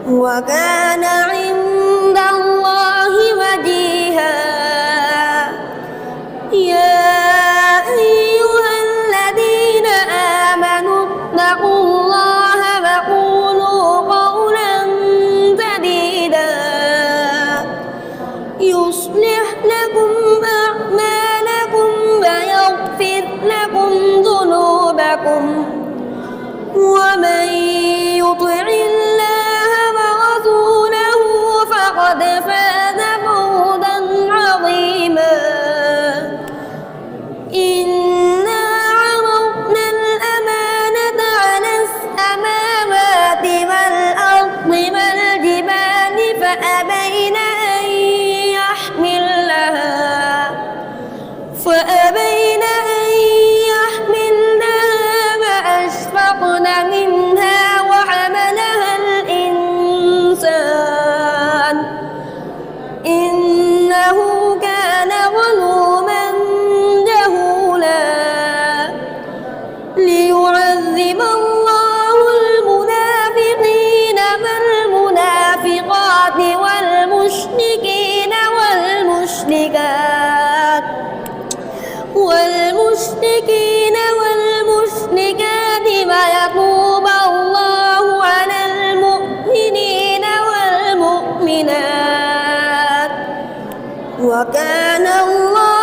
وكان عند الله وجيها. يا أيها الذين آمنوا اتقوا الله وقولوا قولا سديدا يصلح لكم أعمالكم ويغفر لكم ذنوبكم ومن يطع الله ورسوله فقد فاز فوزا عظيما. إنا عرضنا الأمانة على السماوات والأرض والجبال فأبين أن يحملنها وأشفقن منها وحملها الإنسان إنه كان ظلوما جهولا. ليعذب الله المنافقين والمنافقات والمشركين والمشركات ويتوب الله على المؤمنين والمؤمنات وكان الله